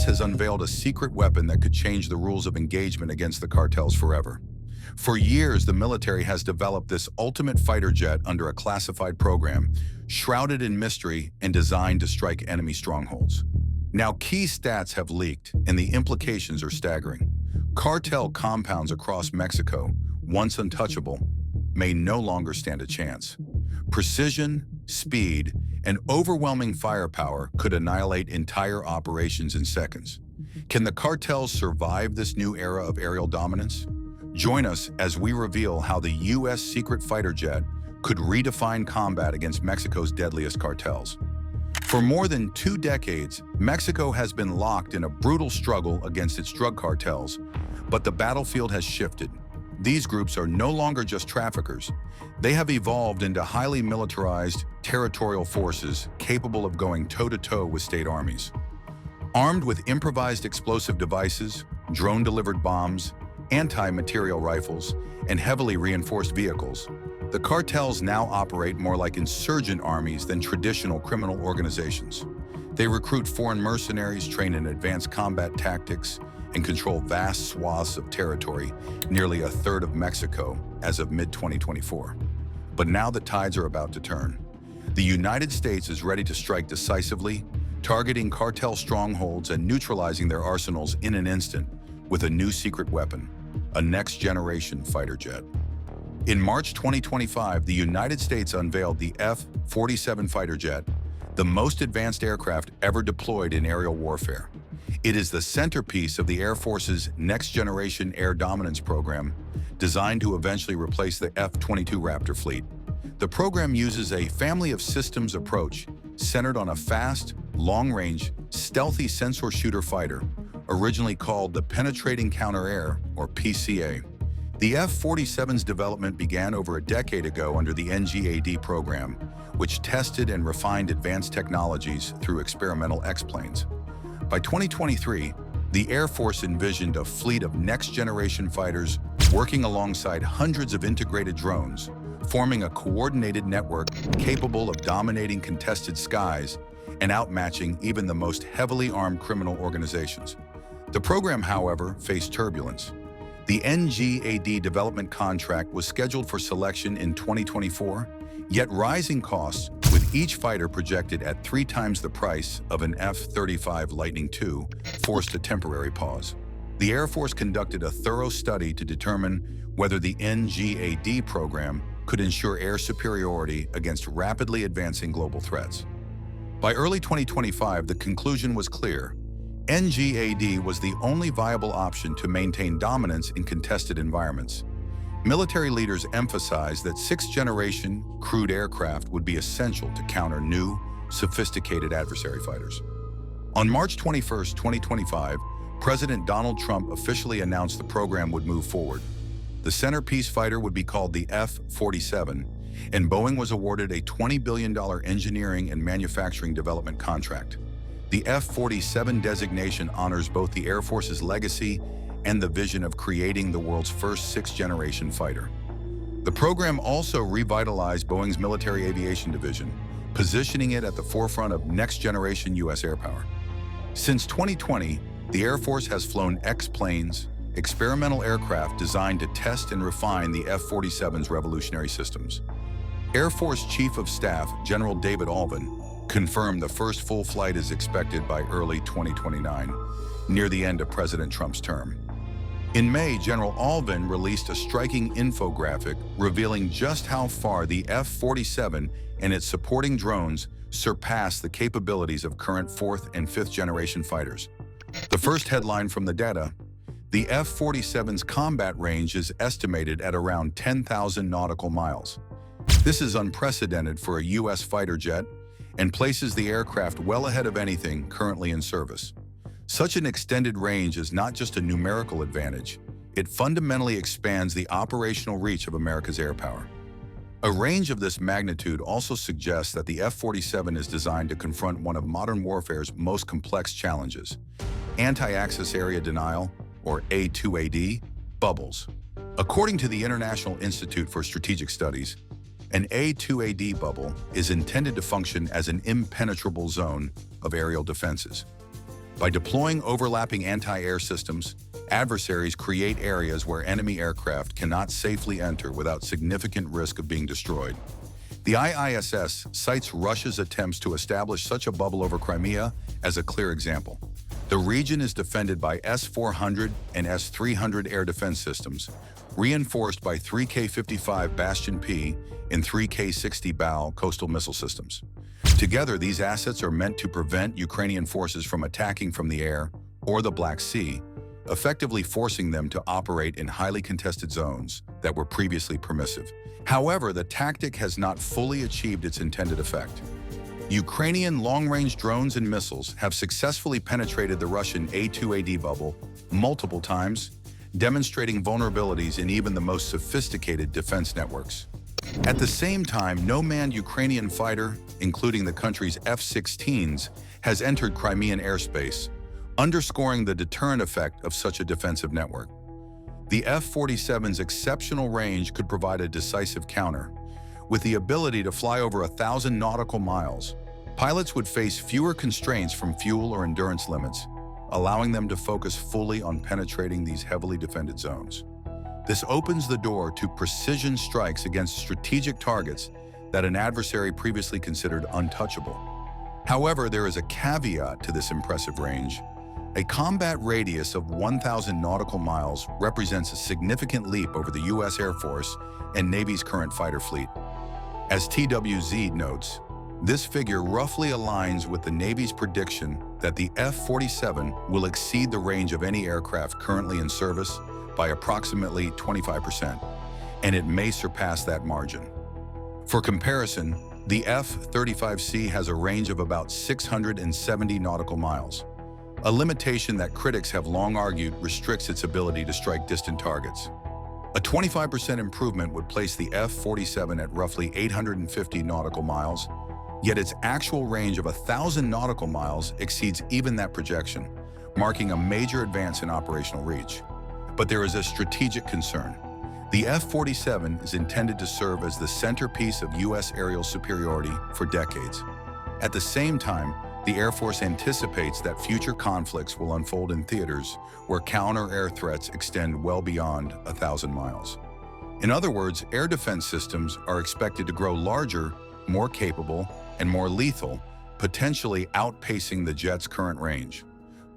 U.S. has unveiled a secret weapon that could change the rules of engagement against the cartels forever. For years, the military has developed this ultimate fighter jet under a classified program, shrouded in mystery and designed to strike enemy strongholds. Now, key stats have leaked, and the implications are staggering. Cartel compounds across Mexico, once untouchable, may no longer stand a chance. Precision, speed, and overwhelming firepower could annihilate entire operations in seconds. Can the cartels survive this new era of aerial dominance? Join us as we reveal how the U.S. secret fighter jet could redefine combat against Mexico's deadliest cartels. For more than 2 decades, Mexico has been locked in a brutal struggle against its drug cartels, but the battlefield has shifted. These groups are no longer just traffickers. They have evolved into highly militarized, territorial forces capable of going toe-to-toe with state armies. Armed with improvised explosive devices, drone-delivered bombs, anti-material rifles, and heavily reinforced vehicles, the cartels now operate more like insurgent armies than traditional criminal organizations. They recruit foreign mercenaries, train in advanced combat tactics, and control vast swaths of territory, nearly a third of Mexico, as of mid-2024. But now the tides are about to turn. The United States is ready to strike decisively, targeting cartel strongholds and neutralizing their arsenals in an instant with a new secret weapon, a next-generation fighter jet. In March 2025, the United States unveiled the F-47 fighter jet, the most advanced aircraft ever deployed in aerial warfare. It is the centerpiece of the Air Force's next-generation air dominance program, designed to eventually replace the F-22 Raptor fleet. The program uses a family of systems approach centered on a fast, long-range, stealthy sensor shooter fighter, originally called the Penetrating Counter-Air, or PCA. The F-47's development began over a decade ago under the NGAD program, which tested and refined advanced technologies through experimental X-planes. By 2023, the Air Force envisioned a fleet of next-generation fighters working alongside hundreds of integrated drones, forming a coordinated network capable of dominating contested skies and outmatching even the most heavily armed criminal organizations. The program, however, faced turbulence. The NGAD development contract was scheduled for selection in 2024, yet rising costs, with each fighter projected at 3 times the price of an F-35 Lightning II, forced a temporary pause. The Air Force conducted a thorough study to determine whether the NGAD program could ensure air superiority against rapidly advancing global threats. By early 2025, the conclusion was clear. NGAD was the only viable option to maintain dominance in contested environments. Military leaders emphasized that 6th-generation crewed aircraft would be essential to counter new, sophisticated adversary fighters. On March 21, 2025, President Donald Trump officially announced the program would move forward. The centerpiece fighter would be called the F-47, and Boeing was awarded a $20 billion engineering and manufacturing development contract. The F-47 designation honors both the Air Force's legacy and the vision of creating the world's first 6th-generation fighter. The program also revitalized Boeing's military aviation division, positioning it at the forefront of next-generation U.S. air power. Since 2020, the Air Force has flown X-planes, experimental aircraft designed to test and refine the F-47's revolutionary systems. Air Force Chief of Staff General David Allvin confirmed the first full flight is expected by early 2029, near the end of President Trump's term. In May, General Allvin released a striking infographic revealing just how far the F-47 and its supporting drones surpass the capabilities of current 4th and 5th generation fighters. The first headline from the data: the F-47's combat range is estimated at around 10,000 nautical miles. This is unprecedented for a U.S. fighter jet and places the aircraft well ahead of anything currently in service. Such an extended range is not just a numerical advantage, it fundamentally expands the operational reach of America's air power. A range of this magnitude also suggests that the F-47 is designed to confront one of modern warfare's most complex challenges: anti-access area denial, or A2AD, bubbles. According to the International Institute for Strategic Studies, an A2AD bubble is intended to function as an impenetrable zone of aerial defenses. By deploying overlapping anti-air systems, adversaries create areas where enemy aircraft cannot safely enter without significant risk of being destroyed. The IISS cites Russia's attempts to establish such a bubble over Crimea as a clear example. The region is defended by S-400 and S-300 air defense systems, reinforced by 3K-55 Bastion P and 3K-60 BAL coastal missile systems. Together, these assets are meant to prevent Ukrainian forces from attacking from the air or the Black Sea, effectively forcing them to operate in highly contested zones that were previously permissive. However, the tactic has not fully achieved its intended effect. Ukrainian long-range drones and missiles have successfully penetrated the Russian A2AD bubble multiple times, demonstrating vulnerabilities in even the most sophisticated defense networks. At the same time, no manned Ukrainian fighter, including the country's F-16s, has entered Crimean airspace, underscoring the deterrent effect of such a defensive network. The F-47's exceptional range could provide a decisive counter. With the ability to fly over 1,000 nautical miles, pilots would face fewer constraints from fuel or endurance limits, allowing them to focus fully on penetrating these heavily defended zones. This opens the door to precision strikes against strategic targets that an adversary previously considered untouchable. However, there is a caveat to this impressive range. A combat radius of 1,000 nautical miles represents a significant leap over the U.S. Air Force and Navy's current fighter fleet. As TWZ notes, this figure roughly aligns with the Navy's prediction that the F-47 will exceed the range of any aircraft currently in service by approximately 25%, and it may surpass that margin. For comparison, the F-35C has a range of about 670 nautical miles, a limitation that critics have long argued restricts its ability to strike distant targets. A 25% improvement would place the F-47 at roughly 850 nautical miles, yet its actual range of 1,000 nautical miles exceeds even that projection, marking a major advance in operational reach. But there is a strategic concern. The F-47 is intended to serve as the centerpiece of U.S. aerial superiority for decades. At the same time, the Air Force anticipates that future conflicts will unfold in theaters where counter-air threats extend well beyond 1,000 miles. In other words, air defense systems are expected to grow larger, more capable, and more lethal, potentially outpacing the jet's current range.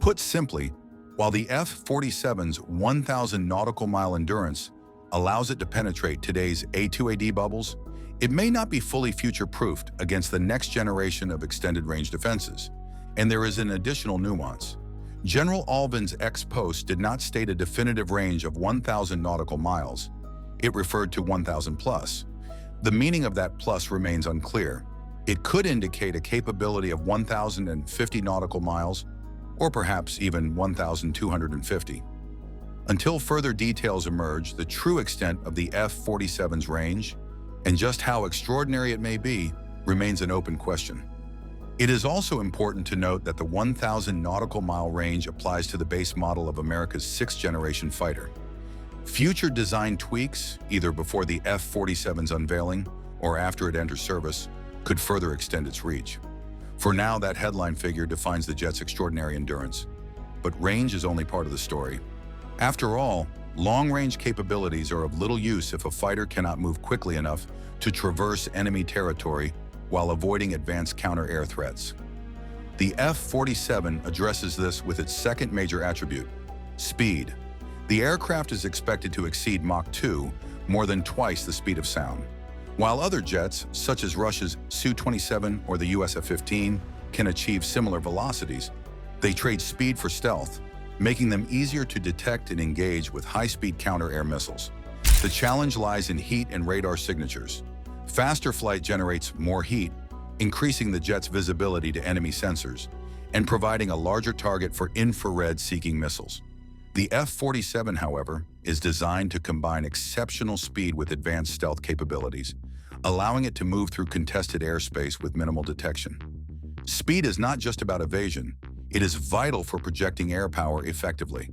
Put simply, while the F-47's 1,000 nautical mile endurance allows it to penetrate today's A2AD bubbles, it may not be fully future-proofed against the next generation of extended-range defenses. And there is an additional nuance. General Alvin's ex-post did not state a definitive range of 1,000 nautical miles. It referred to 1,000 plus. The meaning of that plus remains unclear. It could indicate a capability of 1,050 nautical miles, or perhaps even 1,250. Until further details emerge, the true extent of the F-47's range, and just how extraordinary it may be, remains an open question. It is also important to note that the 1,000 nautical mile range applies to the base model of America's sixth-generation fighter. Future design tweaks, either before the F-47's unveiling or after it enters service, could further extend its reach. For now, that headline figure defines the jet's extraordinary endurance. But range is only part of the story. After all, long-range capabilities are of little use if a fighter cannot move quickly enough to traverse enemy territory while avoiding advanced counter-air threats. The F-47 addresses this with its second major attribute, speed. The aircraft is expected to exceed Mach 2, more than twice the speed of sound. While other jets, such as Russia's Su-27 or the US F-15, can achieve similar velocities, they trade speed for stealth, making them easier to detect and engage with high-speed counter-air missiles. The challenge lies in heat and radar signatures. Faster flight generates more heat, increasing the jet's visibility to enemy sensors and providing a larger target for infrared-seeking missiles. The F-47, however, is designed to combine exceptional speed with advanced stealth capabilities, allowing it to move through contested airspace with minimal detection. Speed is not just about evasion, it is vital for projecting air power effectively.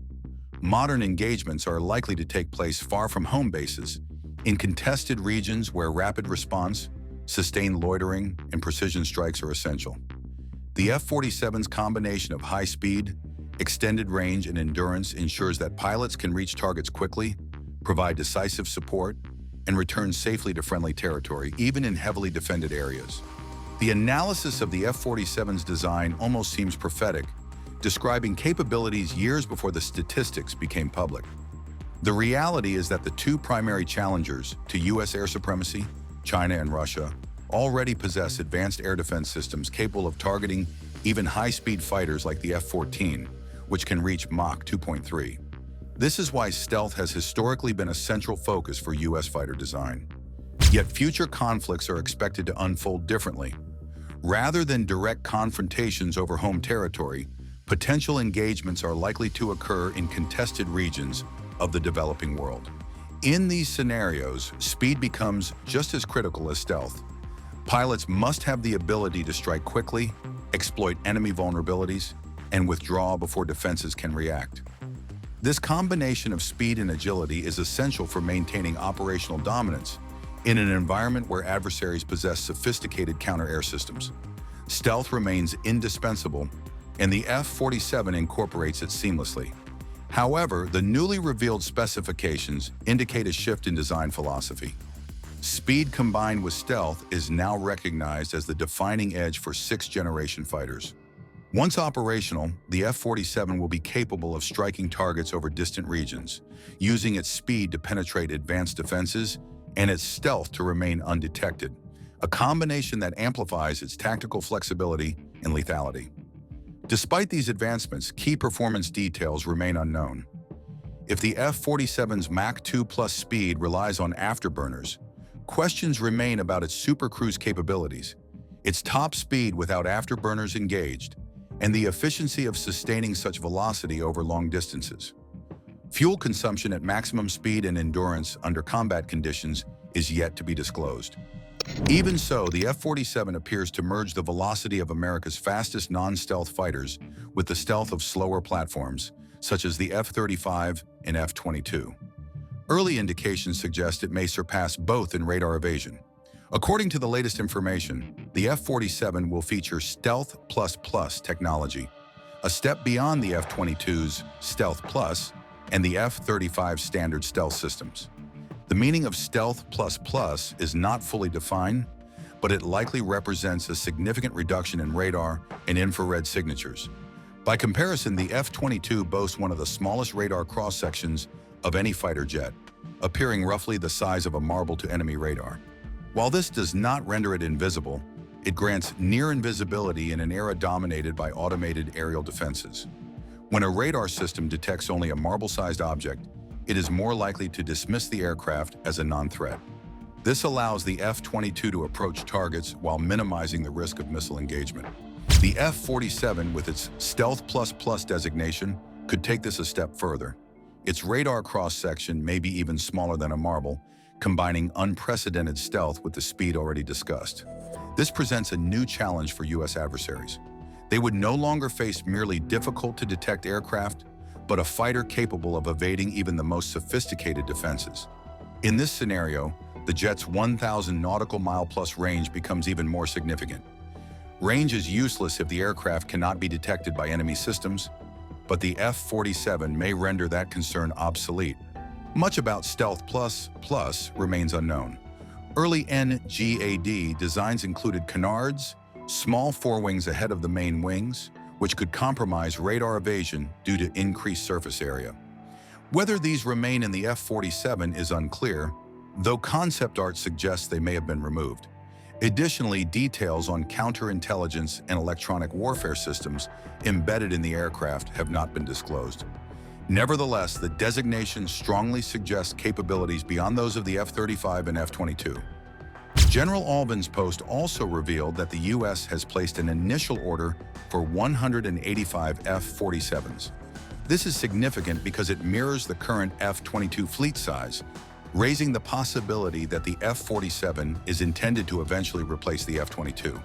Modern engagements are likely to take place far from home bases, in contested regions where rapid response, sustained loitering, and precision strikes are essential. The F-47's combination of high speed, extended range, and endurance ensures that pilots can reach targets quickly, provide decisive support, and return safely to friendly territory, even in heavily defended areas. The analysis of the F-47's design almost seems prophetic, describing capabilities years before the statistics became public. The reality is that the two primary challengers to U.S. air supremacy, China and Russia, already possess advanced air defense systems capable of targeting even high-speed fighters like the F-14, which can reach Mach 2.3. This is why stealth has historically been a central focus for U.S. fighter design. Yet future conflicts are expected to unfold differently. Rather than direct confrontations over home territory, potential engagements are likely to occur in contested regions of the developing world. In these scenarios, speed becomes just as critical as stealth. Pilots must have the ability to strike quickly, exploit enemy vulnerabilities, and withdraw before defenses can react. This combination of speed and agility is essential for maintaining operational dominance in an environment where adversaries possess sophisticated counter-air systems. Stealth remains indispensable, and the F-47 incorporates it seamlessly. However, the newly revealed specifications indicate a shift in design philosophy. Speed combined with stealth is now recognized as the defining edge for sixth-generation fighters. Once operational, the F-47 will be capable of striking targets over distant regions, using its speed to penetrate advanced defenses and its stealth to remain undetected, a combination that amplifies its tactical flexibility and lethality. Despite these advancements, key performance details remain unknown. If the F-47's Mach 2+ speed relies on afterburners, questions remain about its supercruise capabilities, its top speed without afterburners engaged, and the efficiency of sustaining such velocity over long distances. Fuel consumption at maximum speed and endurance under combat conditions is yet to be disclosed. Even so, the F-47 appears to merge the velocity of America's fastest non-stealth fighters with the stealth of slower platforms, such as the F-35 and F-22. Early indications suggest it may surpass both in radar evasion. According to the latest information, the F-47 will feature Stealth++ technology, a step beyond the F-22's Stealth Plus and the F-35 standard stealth systems. The meaning of Stealth++ is not fully defined, but it likely represents a significant reduction in radar and infrared signatures. By comparison, the F-22 boasts one of the smallest radar cross-sections of any fighter jet, appearing roughly the size of a marble to enemy radar. While this does not render it invisible, it grants near invisibility in an era dominated by automated aerial defenses. When a radar system detects only a marble-sized object, it is more likely to dismiss the aircraft as a non-threat. This allows the F-22 to approach targets while minimizing the risk of missile engagement. The F-47, with its Stealth++ designation, could take this a step further. Its radar cross-section may be even smaller than a marble, combining unprecedented stealth with the speed already discussed. This presents a new challenge for U.S. adversaries. They would no longer face merely difficult-to-detect aircraft, but a fighter capable of evading even the most sophisticated defenses. In this scenario, the jet's 1,000 nautical mile-plus range becomes even more significant. Range is useless if the aircraft cannot be detected by enemy systems, but the F-47 may render that concern obsolete. Much about Stealth++ remains unknown. Early NGAD designs included canards, small forewings ahead of the main wings, which could compromise radar evasion due to increased surface area. Whether these remain in the F-47 is unclear, though concept art suggests they may have been removed. Additionally, details on counterintelligence and electronic warfare systems embedded in the aircraft have not been disclosed. Nevertheless, the designation strongly suggests capabilities beyond those of the F-35 and F-22. General Albin's post also revealed that the U.S. has placed an initial order for 185 F-47s. This is significant because it mirrors the current F-22 fleet size, raising the possibility that the F-47 is intended to eventually replace the F-22.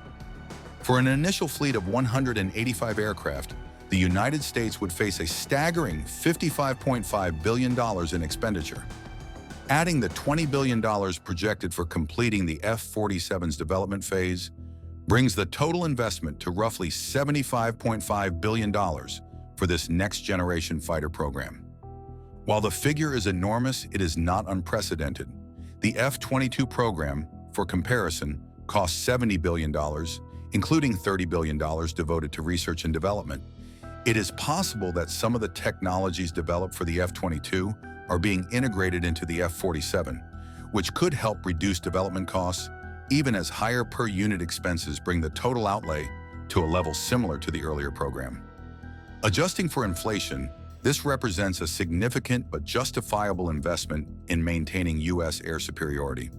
For an initial fleet of 185 aircraft, the United States would face a staggering $55.5 billion in expenditure. Adding the $20 billion projected for completing the F-47's development phase, brings the total investment to roughly $75.5 billion for this next-generation fighter program. While the figure is enormous, it is not unprecedented. The F-22 program, for comparison, cost $70 billion, including $30 billion devoted to research and development. It is possible that some of the technologies developed for the F-22 are being integrated into the F-47, which could help reduce development costs, even as higher per-unit expenses bring the total outlay to a level similar to the earlier program. Adjusting for inflation, this represents a significant but justifiable investment in maintaining U.S. air superiority.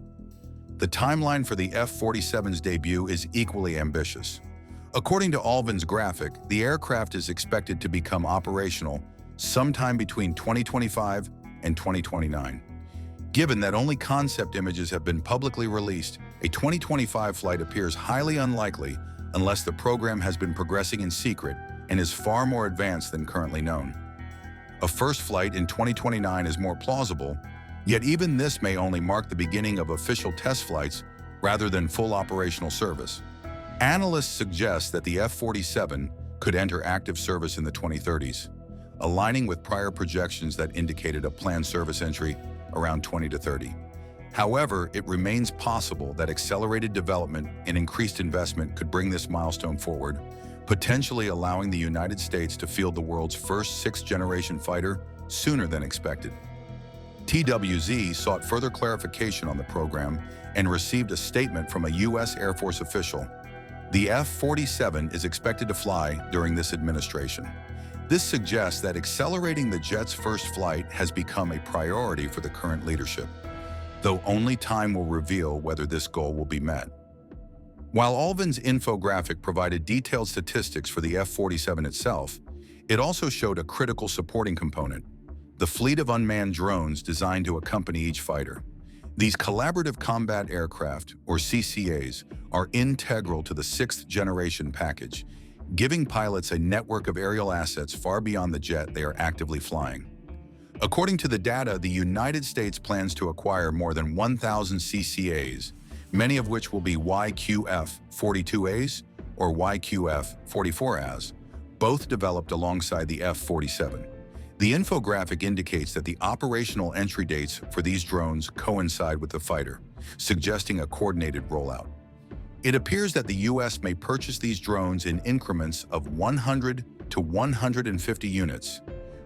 The timeline for the F-47's debut is equally ambitious. According to Alvin's graphic, the aircraft is expected to become operational sometime between 2025 and 2029. Given that only concept images have been publicly released, a 2025 flight appears highly unlikely unless the program has been progressing in secret and is far more advanced than currently known. A first flight in 2029 is more plausible, yet even this may only mark the beginning of official test flights rather than full operational service. Analysts suggest that the F-47 could enter active service in the 2030s, aligning with prior projections that indicated a planned service entry around 2030. However, it remains possible that accelerated development and increased investment could bring this milestone forward, potentially allowing the United States to field the world's first sixth-generation fighter sooner than expected. TWZ sought further clarification on the program and received a statement from a U.S. Air Force official. The F-47 is expected to fly during this administration. This suggests that accelerating the jet's first flight has become a priority for the current leadership, though only time will reveal whether this goal will be met. While Alvin's infographic provided detailed statistics for the F-47 itself, it also showed a critical supporting component: the fleet of unmanned drones designed to accompany each fighter. These collaborative combat aircraft, or CCAs, are integral to the sixth-generation package, giving pilots a network of aerial assets far beyond the jet they are actively flying. According to the data, the United States plans to acquire more than 1,000 CCAs, many of which will be YQF-42As or YQF-44As, both developed alongside the F-47. The infographic indicates that the operational entry dates for these drones coincide with the fighter, suggesting a coordinated rollout. It appears that the U.S. may purchase these drones in increments of 100 to 150 units,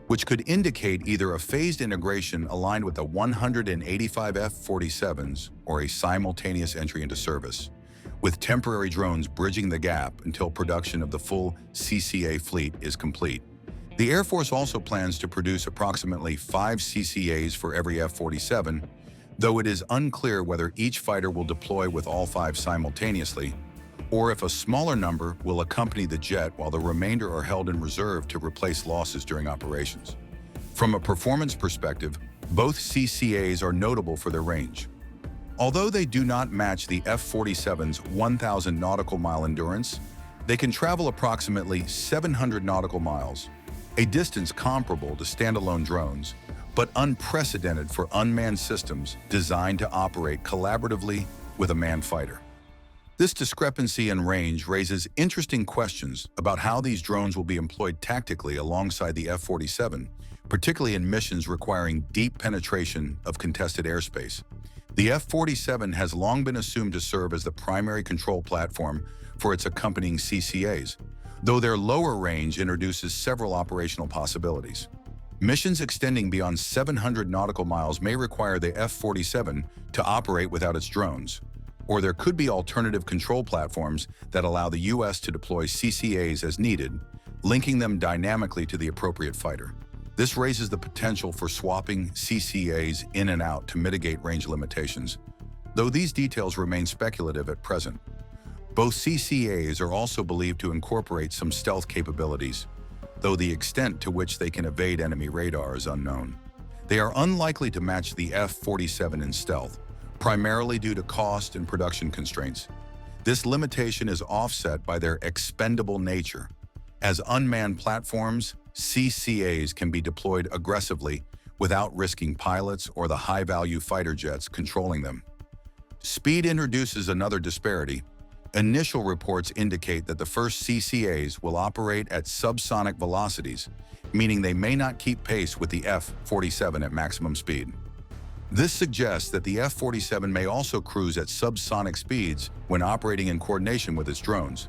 which could indicate either a phased integration aligned with the 185 F-47s or a simultaneous entry into service, with temporary drones bridging the gap until production of the full CCA fleet is complete. The Air Force also plans to produce approximately 5 CCAs for every F-47, though it is unclear whether each fighter will deploy with all 5 simultaneously, or if a smaller number will accompany the jet while the remainder are held in reserve to replace losses during operations. From a performance perspective, both CCAs are notable for their range. Although they do not match the F-47's 1,000 nautical mile endurance, they can travel approximately 700 nautical miles, a distance comparable to standalone drones, but unprecedented for unmanned systems designed to operate collaboratively with a manned fighter. This discrepancy in range raises interesting questions about how these drones will be employed tactically alongside the F-47, particularly in missions requiring deep penetration of contested airspace. The F-47 has long been assumed to serve as the primary control platform for its accompanying CCAs, though their lower range introduces several operational possibilities. Missions extending beyond 700 nautical miles may require the F-47 to operate without its drones, or there could be alternative control platforms that allow the U.S. to deploy CCAs as needed, linking them dynamically to the appropriate fighter. This raises the potential for swapping CCAs in and out to mitigate range limitations, though these details remain speculative at present. Both CCAs are also believed to incorporate some stealth capabilities, though the extent to which they can evade enemy radar is unknown. They are unlikely to match the F-47 in stealth, primarily due to cost and production constraints. This limitation is offset by their expendable nature. As unmanned platforms, CCAs can be deployed aggressively without risking pilots or the high-value fighter jets controlling them. Speed introduces another disparity. Initial reports indicate that the first CCAs will operate at subsonic velocities, meaning they may not keep pace with the F-47 at maximum speed. This suggests that the F-47 may also cruise at subsonic speeds when operating in coordination with its drones.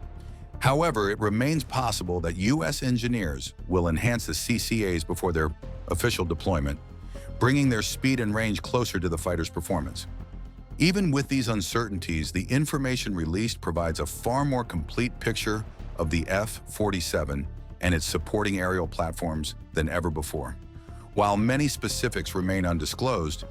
However, it remains possible that U.S. engineers will enhance the CCAs before their official deployment, bringing their speed and range closer to the fighter's performance. Even with these uncertainties, the information released provides a far more complete picture of the F-47 and its supporting aerial platforms than ever before. While many specifics remain undisclosed,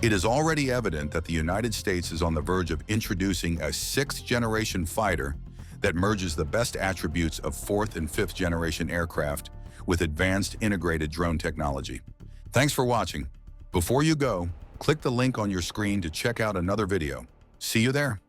it is already evident that the United States is on the verge of introducing a sixth-generation fighter that merges the best attributes of fourth and fifth-generation aircraft with advanced integrated drone technology. Thanks for watching. Before you go, click the link on your screen to check out another video. See you there.